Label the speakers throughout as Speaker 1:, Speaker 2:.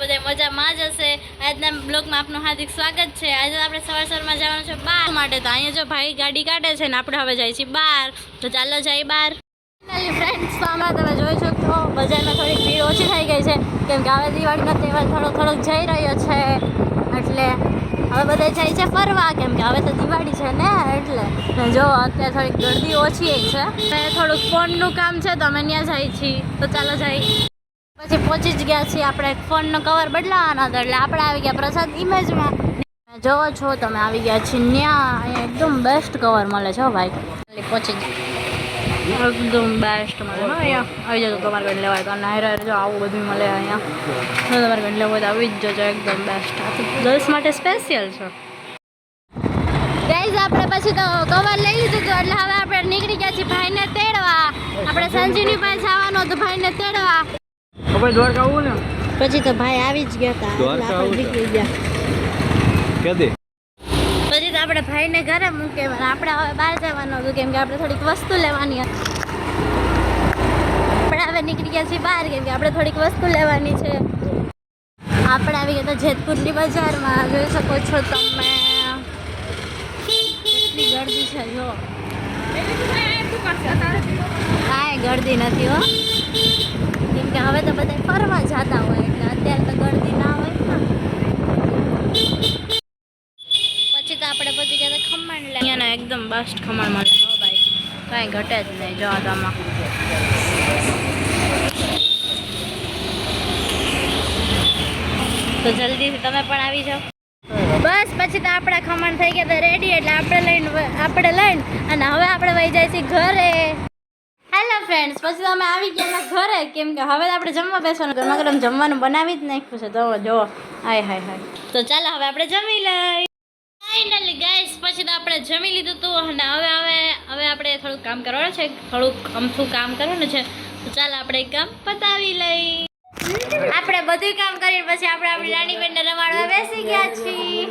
Speaker 1: બધા મજામાં જ હશે। આજના બ્લોગમાં આપનું હાર્દિક સ્વાગત છે। આજે આપણે સવારમાં જવાનું છે બહાર માટે, તો અહીંયા જો ભાઈ ગાડી કાઢે છે ને આપણે હવે જઈએ છીએ બહાર, તો ચાલો જઈએ બહાર। ફ્રેન્ડ્સ, તો આમાં તમે જોઈ શકો બજારમાં થોડીક ભીડ ઓછી થઈ ગઈ છે, કેમ કે હવે દિવાળીનો તહેવાર થોડોક જઈ રહ્યો છે, એટલે હવે બધા જાય છે ફરવા, કેમ કે હવે તો દિવાળી છે ને, એટલે જો અત્યારે થોડીક ગરદી ઓછી છે ને થોડુંક ફોનનું કામ છે, તો અમે ત્યાં જઈએ છીએ, તો ચાલો જઈએ। પછી પહોંચી જ ગયા છીએ આપણે ફોનનો કવર બદલાવાનો હતો, એટલે આપણે આવી ગયા પ્રસાદ ઇમેજમાં। જોવો છો તમે આવી ગયા છીએ ત્યાં, અહીંયા એકદમ બેસ્ટ કવર મળે છે ભાઈ, પહોંચી જ એકદમ બેસ્ટ મળે હા। અહીંયા આવી જતો તમારે બેન લેવાય તો નાયરા જો આવું બધું મળે અહીંયા, તમારે બેન લેવું હોય તો આવી જ જજો, એકદમ બેસ્ટ। આ તો ગર્લ્સ માટે સ્પેશિયલ છે ગાઈઝ। આપણે પછી તો કવર લઈ લીધું હતું, એટલે હવે આપણે નીકળી ગયા છીએ ભાઈને તેડવા। આપણે સંજીવની પાસે જવાનું હતું ભાઈને તેડવા,
Speaker 2: દ્વારકા આવું ને
Speaker 1: પછી તો ભાઈ આવી જ ગયા હતા, એટલે આપણે નીકળી ગયા। પછી તો આપણે ભાઈને ઘરે મૂકે, આપણે હવે બહાર જવાનું હતું, કેમ કે આપણે થોડીક વસ્તુ લેવાની હતી। આપણે હવે નીકળી ગયા છીએ બહાર, કેમ કે આપણે થોડીક વસ્તુ લેવાની છે। આપણે આવી ગયા હતા જેતપુરની બજારમાં, જોઈ શકો છો તમે કેટલી ગર્દી છે, જો કાંઈ ગર્દી નથી હો, કેમ કે હવે તો બધા ફરવા જતા હોય, એટલે અત્યારે તો ગર્દી ના હોય ને। પછી તો આપણે પછી ગયા ખમણ લે, અહીંયાના એકદમ બેસ્ટ ખમણ મળે હો ભાઈ, કાંઈ ઘટે જ નહીં જો આમાં। તો જલ્દીથી તમે પણ આવી જાઓ। બસ પછી તો આપણા ખમણ થઈ ગયા રેડી, એટલે આપણે લઈને અને હવે આપણે વહી જાય છીએ ઘરે। હેલો ફ્રેન્ડ્સ, પછી અમે આવી ગયા ઘરે, કેમ કે હવે આપણે જમવા બેસવાનું, ગરમા ગરમ જમવાનું બનાવી જ નાખ્યું છે, તો જો હાય હાય હાય। તો ચાલો હવે આપણે જમી લઈએ ફાઇનલી ગાઈસ। પછી તો આપણે જમી લીધું હતું, અને હવે આપણે થોડુંક કામ કરવાનું છે, થોડુંક અમથું કામ કરવાનું છે, તો ચાલો આપણે કામ પતાવી લઈએ। આપણે બધું કામ કરીને પછી આપણે આપણી નાની બેનને રમાડવા બેસી ગયા છીએ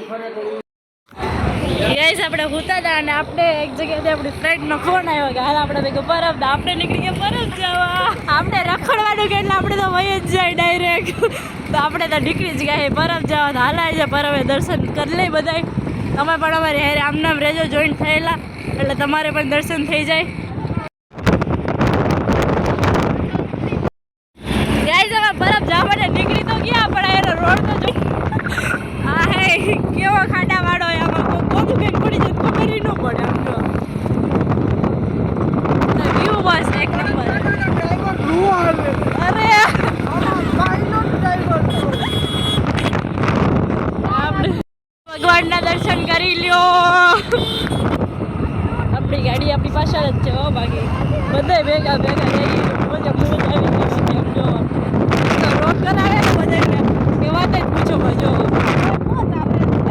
Speaker 1: ગાઈસ। આપણે હુતા હતા અને આપણે એક જગ્યાએ આપણી ફ્રેન્ડનો ફોન આવ્યો કે હાલ આપણે ભેગું પરબ, આપણે નીકળી ગયા પરબ જવા। આપણે રખડવાનું કે એટલે આપણે તો વહી જ જાય ડાયરેક્ટ, તો આપણે તો નીકળી જ ગયા પરબ જવા, તો હાલાય છે પરબે દર્શન કરી લઈ બધાય। તમે પણ અમારી હેરે આમનામ રહેજો, જોઈન્ટ થયેલા, એટલે તમારે પણ દર્શન થઈ જાય ગાઈસ। અમે પરબ જવા માટે નીકળી તો ગયા, પણ એનો રોડ તો જો હા હે કેવો ખાડા વાળો, આમાં કોનું કંઈક પડી જાય ખબર ન પડે આમ તો વ્યૂ બસ એક નંબર। અરે આપણે ભગવાનના દર્શન કરી લ્યો, આપણી ગાડી આપણી પાછળ જ છે હો, બાકી બધા ભેગા થઈ મજા આવી ગઈ જો રોડ કરાવે ને બધાને એ વાત જ પૂછો જો,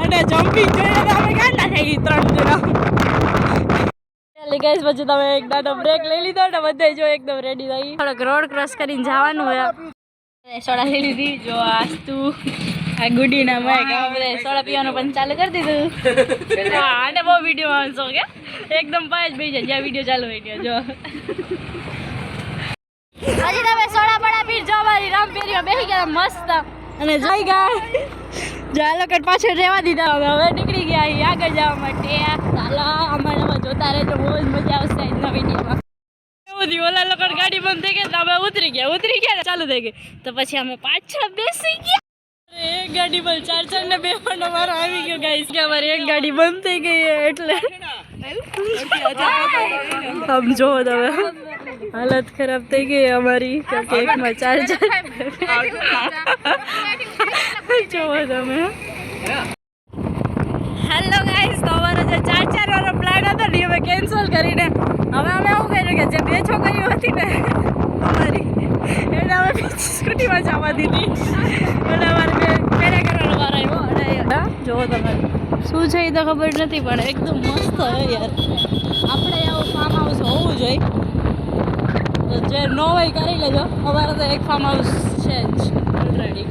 Speaker 1: અને જમ્પિંગ જોઈએ તો આપણે ગાંડા થઈ ગઈ 3 જણા ગાઈસ। પછી તમે એક નાનો બ્રેક લઈ લીધો ને બધા જો એકદમ રેડી થઈ, થોડોક રોડ ક્રોસ કરીને જવાનું હોય। સોડા લઈ લીધી જો, આસ્તુ આ ગુડીના મેં બધા સોડા પીવાનું પણ ચાલુ કરી દીધું। હા, અને બહુ વિડીયો વાંચો કે એકદમ પાય જ બેસી જાય જ્યાં વિડીયો ચાલુ હોય ત્યાં જો। પછી તમે સોડા બડા પી જો, મારી રામપેરીમાં બેસી ગયા મસ્ત, અને જઈ ગયા જ્યાં લોકો પાછળ રહેવા દીધા, હવે નીકળી ગયા આગળ જવા માટે। ચાલો અમારામાં જોતા રહેજો, બહુ જ મજા આવશે આજના વિડીયોમાં। એવું થયું ઓલા લોકો ગાડી બંધ થઈ ગઈ તો અમે ઉતરી ગયા ને ચાલુ થઈ ગઈ, તો પછી અમે પાછા બેસી ગયા। એક ગાડી પર 4 ને બેવાનો વારો આવી ગયો ગાઈસ, કે અમારી એક ગાડી બંધ થઈ ગઈ, એટલે આમ જોવો તમે હાલત ખરાબ થઈ ગઈ અમારી, કેમ કે એકમાં 4 જોવો તમે। હેલો ગાઈસ, તો અમારો જે 4 વાળો પ્લાન હતો ને હવે કેન્સલ કરીને હવે અમે એવું કર્યું કે જે 2 છોકરીઓ હતી ને અમારી એને અમે બીજી સ્કૂટીમાં જવા દીધી, એટલે અમારે પેડા કરવાનો વાર આવ્યો। અને જોવો તમે શું છે એ તો ખબર નથી, પણ એકદમ મસ્ત હોય યાર, આપણે આવું ફાર્મ હાઉસ હોવું જોઈએ, તો જે ન હોય કરી લેજો, અમારે તો એક ફાર્મ હાઉસ છે જ ઓલરેડી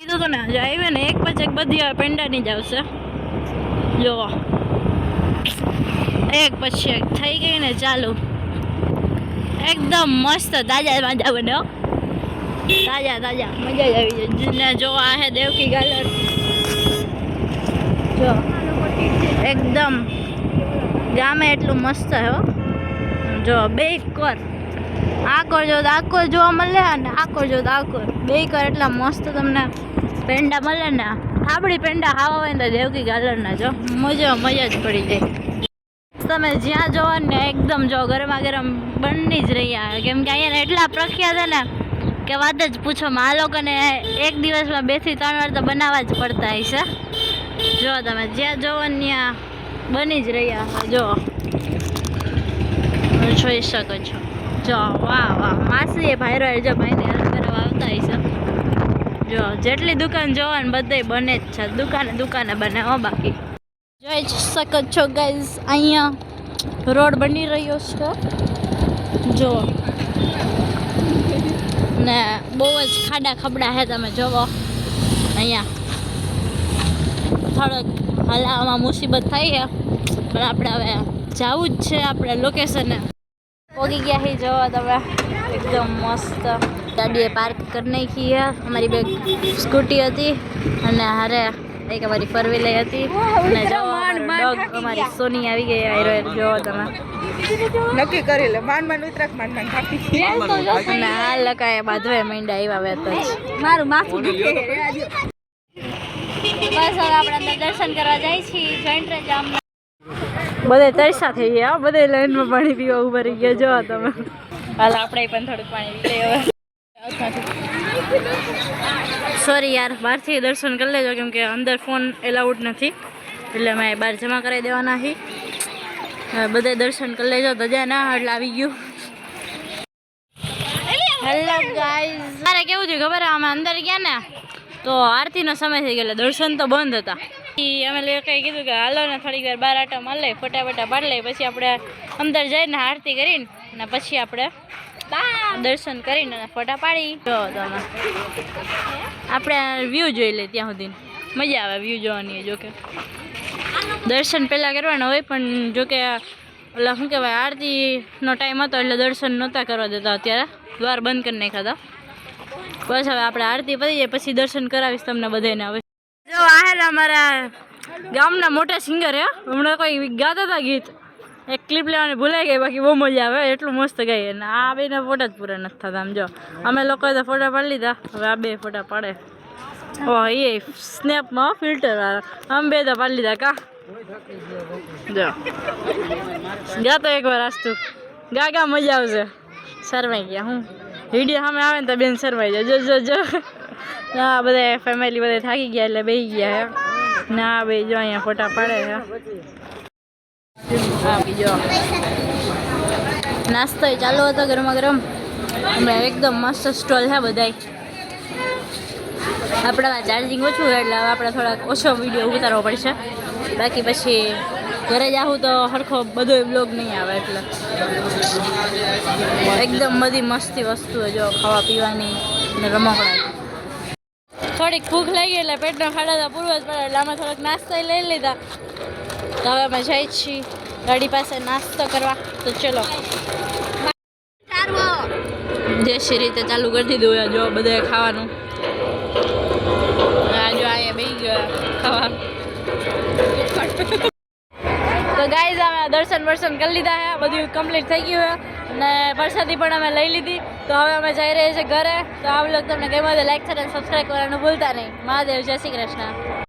Speaker 1: કીધું તો ને, જે આવ્યો ને એક પછી એક બધી પેંડાની જ આવશે જો, એક પછી એક થઈ ગઈ ને ચાલુ, એકદમ મસ્ત તાજા તાજા બન્યો। તાજા તાજા મજા જ આવી જાય. જો આ હે દેવકી ગાલર, જો એકદમ ગામે એટલું મસ્ત હે હો. જો બે કોર આ કોર જો તો આ કોર જોવા મળે અને આ કોર જો તો આ કોર, બે કોર એટલા મસ્ત તમને પેંડા મળે ને. આપણી પેંડા ખાવા હોય ને તો દેવકી ગાલરના જો મજા જ પડી જાય. તમે જ્યાં જોવો ને એકદમ જો ગરમા ગરમ બની જ રહ્યા, કેમ કે અહીંયા એટલા પ્રખ્યાત છે ને કે વાત જ પૂછો. આ લોકોને એક દિવસમાં 2 થી 3 વાર તો બનાવવા જ પડતા હશે. જો તમે જ્યાં જોવો ને ત્યાં બની જ રહ્યા. જો જોઈ શકો છો. જો વાહ વાહ, માસી ભાઈરો જો ભાઈને હેલ્પ કરવા આવતા હશે. જો જેટલી દુકાન જોવો ને બધે બને જ છે, દુકાને બને હો. બાકી જોઈ શકો છો ગાઈઝ, અહીંયા રોડ બની રહ્યો છે. જો ને બહુ જ ખાડા ખબડા છે, તમે જોવો. અહીંયા થોડોક હલાવવામાં મુસીબત થઈ છે, પણ આપણે હવે જવું જ છે આપણે લોકેશને. પહોંચી ગયા છીએ. જોવો તમે એકદમ મસ્ત ગાડીએ પાર્ક કરી નાખી છે. અમારી બે સ્કૂટી હતી અને હારે એક અમારી 4 વ્હીલર હતી. અને જો ડોગ અમારી સોની આવી ગઈ. આયરો જોવો તમે,
Speaker 3: નક્કી કરી લે. માંડ ઉતરાક થાકી.
Speaker 1: અને આ લકાએ બાંધવે માંડ્યા આવ્યા વેત જ.
Speaker 3: મારું માથું દુખે.
Speaker 1: બસ હવે આપણે અંદર દર્શન કરવા જાય છીએ. જોઈન્ટ રહેજો અમને. બધે તરસા થઈ ગયા, બધે લાઈનમાં પાણી પીવા ઉભા રહી ગયા. જો તમે હાલ આપણે પણ થોડુંક પાણી પી લઈએ હવે. સોરી યાર, બહારથી દર્શન કરી લેજો, કેમ કે અંદર ફોન એલાઉડ નથી, એટલે અમે બહાર જમા કરાવી દેવાના છીએ. બધે દર્શન કરી લેજો. ધજા ના એટલે આવી ગયું. હેલો ગાઈઝ, મારે કેવું થયું ખબર? અમે અંદર ગયા ને તો આરતીનો સમય થઈ ગયો, દર્શન તો બંધ હતા. અમે લોકોએ કીધું કે હાલો ને થોડીક વાર બહાર આટા મારી લઈએ, ફટાફટા પાડી લઈએ, પછી આપણે અંદર જઈને આરતી કરીને અને પછી આપણે દર્શન કરીને અને ફોટા પાડી. જો તમે આપણે વ્યૂ જોઈ લઈએ, ત્યાં સુધી મજા આવે વ્યૂ જોવાની. જોકે દર્શન પહેલાં કરવાના હોય, પણ જોકે ઓલા શું કહેવાય, આરતીનો ટાઈમ હતો એટલે દર્શન નહોતા કરવા દેતા. અત્યારે દ્વાર બંધ કરી નાખ્યા હતા. બસ હવે આપણે આરતી પતી જાય પછી દર્શન કરાવીશ તમને બધાને. હવે જો આહેલા અમારા ગામના મોટા સિંગર હે, હમણાં કોઈ ગાતા હતા ગીત, એક ક્લિપ લેવાની ભૂલાઈ ગઈ, બાકી બહુ મજા આવે, એટલું મસ્ત ગાઈએ. અને આ બેના ફોટા જ પૂરા નથી થતા. આમ જો અમે લોકોએ તો ફોટા પાડી લીધા, હવે આ બે ફોટા પાડે. ઓહ, એ સ્નેપમાં ફિલ્ટર વાળા અમે બે તો પાડી લીધા. કા જો ગાતો એકવાર આસ્તું ગા મજા આવશે. શરમાઈ ગયા હું, વિડીયો સામે આવે ને તો બેન શરમાઈ જાય. જો હા, બધા ફેમિલી બધા થાકી ગયા એટલે બેસી ગયા હે. ના બે જો અહીંયા ફોટા પાડે છે. હા, બીજો નાસ્તો ચાલુ હતો ગરમા ગરમ. હમણાં એકદમ મસ્ત સ્ટોલ છે બધાય. આપણામાં ચાર્જિંગ ઓછું હોય એટલે હવે આપણે થોડાક ઓછો વિડીયો ઉતારવો પડશે. બાકી પછી ઘરે જાઉં તો સરખો બધો બ્લોગ નહીં આવે. એટલે એકદમ બધી મસ્તી વસ્તુ જો ખાવા પીવાની ને રમકડા. થોડીક ભૂખ લાગી એટલે પેટનો ખાડા તો પૂરવો જ પડે, એટલે અમે થોડોક નાસ્તો લઈ લીધા. તો હવે અમે જઈએ છીએ ગાડી પાસે નાસ્તો કરવા. તો ચલો દેશી રીતે ચાલુ કરી દીધું. જો બધાએ ખાવાનું. જો અહીંયા બેસી ગયો ખાવા. તો ગાઈઝ અમે દર્શન કરી લીધા છે, બધું કમ્પ્લીટ થઈ ગયું છે અને પ્રસાદી પણ અમે લઈ લીધી. તો હવે અમે જઈ રહ્યા છીએ ઘરે. તો આ વ્લોગ તમને ગમ્યો તો લાઈક અને સબસ્ક્રાઈબ કરવાનું ભૂલતા નહીં. મહાદેવ, જય શ્રી કૃષ્ણ.